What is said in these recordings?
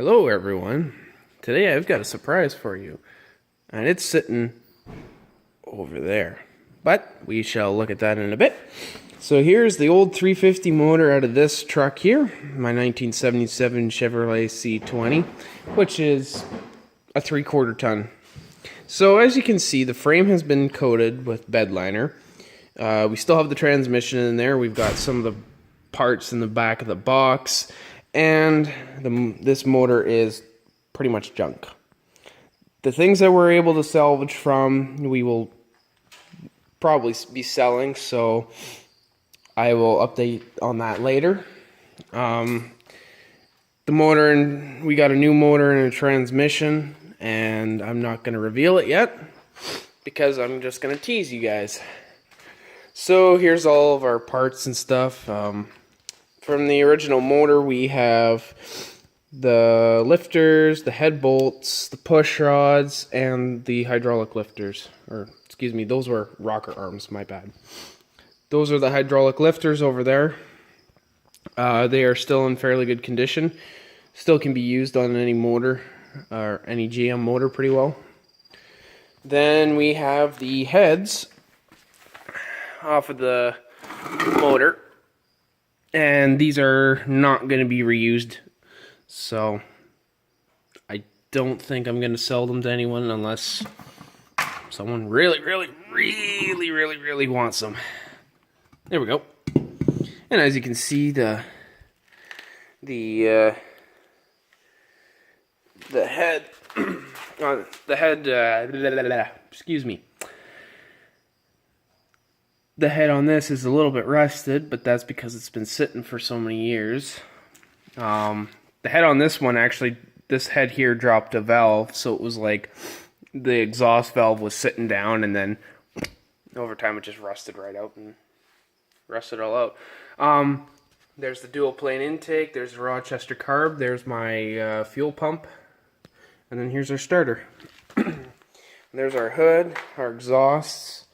Hello everyone. Today I've got a surprise for you. And it's sitting over there. But we shall look at that in a bit. So here's the old 350 motor out of this truck here. My 1977 Chevrolet C20. Which is a 3/4 ton. So as you can see, the frame has been coated with bed liner. We still have the transmission in there. We've got some of the parts in the back of the box. And this motor is pretty much junk. The things that we're able to salvage from, we will probably be selling, so I will update on that later. The motor, and we got a new motor and a transmission, and I'm not going to reveal it yet because I'm just going to tease you guys. So here's all of our parts and stuff. From the original motor, we have the lifters, the head bolts, the push rods, and the hydraulic lifters. Or, excuse me, those were rocker arms, my bad. Those are the hydraulic lifters over there. They are still in fairly good condition. Still can be used on any motor, or any GM motor pretty well. Then we have the heads off of the motor. And these are not going to be reused, so I don't think I'm going to sell them to anyone unless someone really wants them. There we go. And as you can see, the head, excuse me. The head on this is a little bit rusted, but that's because it's been sitting for so many years. The head on this one, actually, this head here dropped a valve, so it was like the exhaust valve was sitting down, and then over time it just rusted right out and rusted all out. There's the dual plane intake, there's the Rochester carb, there's my fuel pump, and then here's our starter. There's our hood, our exhaust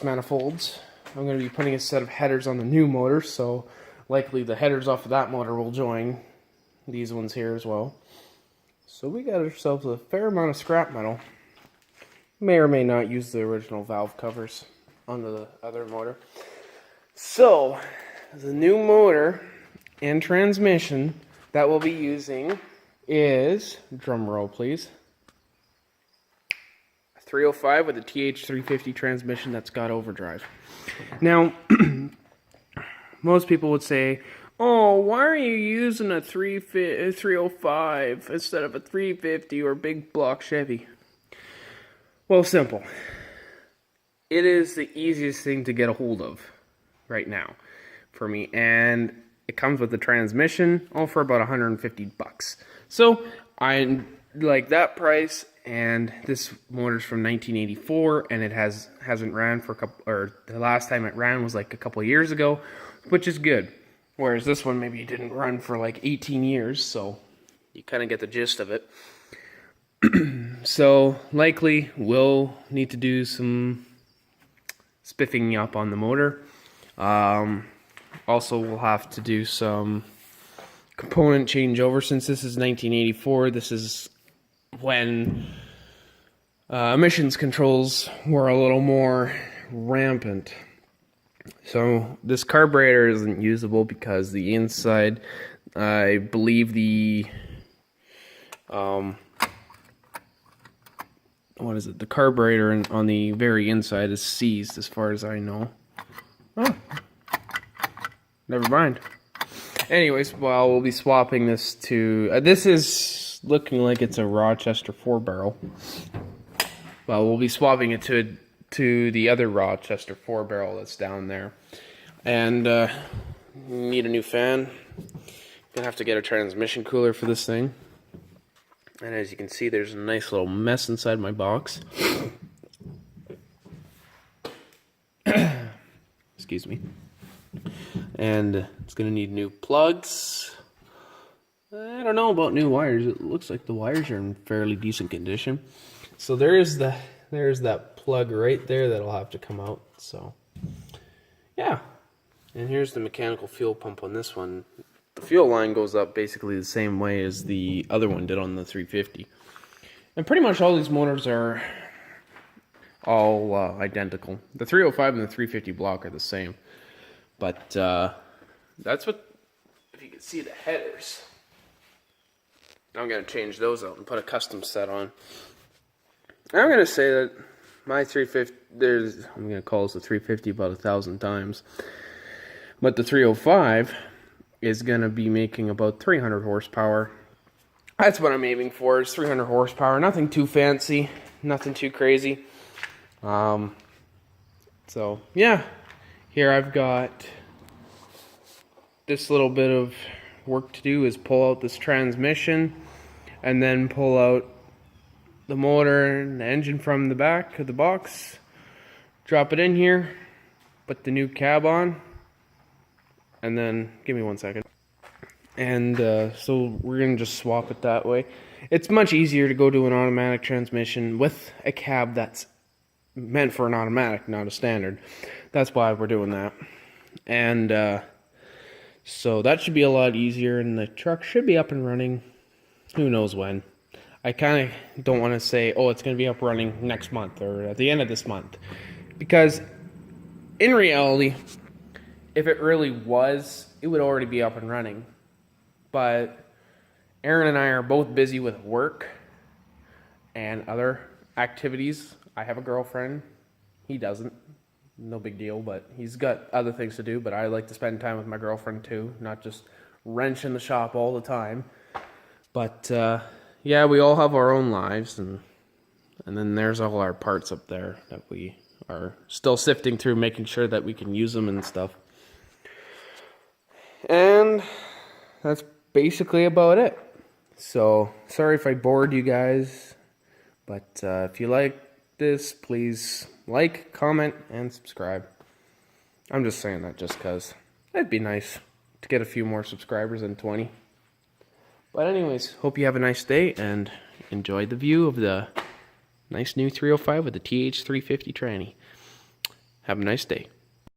manifolds. I'm going to be putting a set of headers on the new motor, so likely the headers off of that motor will join these ones here as well. So we got ourselves a fair amount of scrap metal. May or may not use the original valve covers on the other motor. So the new motor and transmission that we'll be using is, drum roll please, 305 with a TH350 transmission that's got overdrive. Now, most people would say, oh, why are you using a 305 instead of a 350 or big block Chevy? Well, simple. It is the easiest thing to get a hold of right now for me, and it comes with the transmission, all for about 150 bucks. So I like that price. And this motor's from 1984, and it hasn't ran for a couple, or the last time it ran was like a couple of years ago, which is good. Whereas this one maybe didn't run for like 18 years, so you kind of get the gist of it. So likely we'll need to do some spiffing up on the motor. Also, we'll have to do some component changeover. Since this is 1984, this is when emissions controls were a little more rampant. So this carburetor isn't usable because the inside, I believe the the carburetor on the very inside is seized as far as I know. Oh, never mind. Anyways, well, we'll be swapping this to, this is looking like it's a Rochester 4-barrel. Well, we'll be swapping it to the other Rochester 4-barrel that's down there. And need a new fan. Gonna have to get a transmission cooler for this thing. And as you can see, there's a nice little mess inside my box. Excuse me. And it's gonna need new plugs. I don't know about new wires. It looks like the wires are in fairly decent condition. So there's that plug right there that'll have to come out. So yeah. And here's the mechanical fuel pump on this one. the fuel line goes up basically the same way as the other one did on the 350. And pretty much all these motors are all identical. The 305 and the 350 block are the same. But that's what, if you can see the headers. I'm going to change those out and put a custom set on. I'm going to say that my 350, I'm going to call this a 350 about 1,000 times. But the 305 is going to be making about 300 horsepower. That's what I'm aiming for, is 300 horsepower. Nothing too fancy, nothing too crazy. So, yeah. Here I've got this little bit of work to do, is pull out this transmission and then pull out the motor and the engine from the back of the box, drop it in here, put the new cab on, and then give me 1 second. And so we're gonna just swap it that way. It's much easier to go to an automatic transmission with a cab that's meant for an automatic, not a standard. That's why we're doing that. And so that should be a lot easier, and the truck should be up and running who knows when. I kind of don't want to say, oh, it's going to be up running next month or at the end of this month. Because in reality, if it really was, it would already be up and running. But Aaron and I are both busy with work and other activities. I have a girlfriend. He doesn't. No big deal, but he's got other things to do. But I like to spend time with my girlfriend too, not just wrench in the shop all the time. But yeah, we all have our own lives, and then there's all our parts up there that we are still sifting through, making sure that we can use them and stuff. And that's basically about it. So, sorry if I bored you guys, but if you like this, please like, comment, and subscribe. I'm just saying that just because it'd be nice to get a few more subscribers than 20. But anyways, hope you have a nice day and enjoy the view of the nice new 305 with the TH350 tranny. Have a nice day.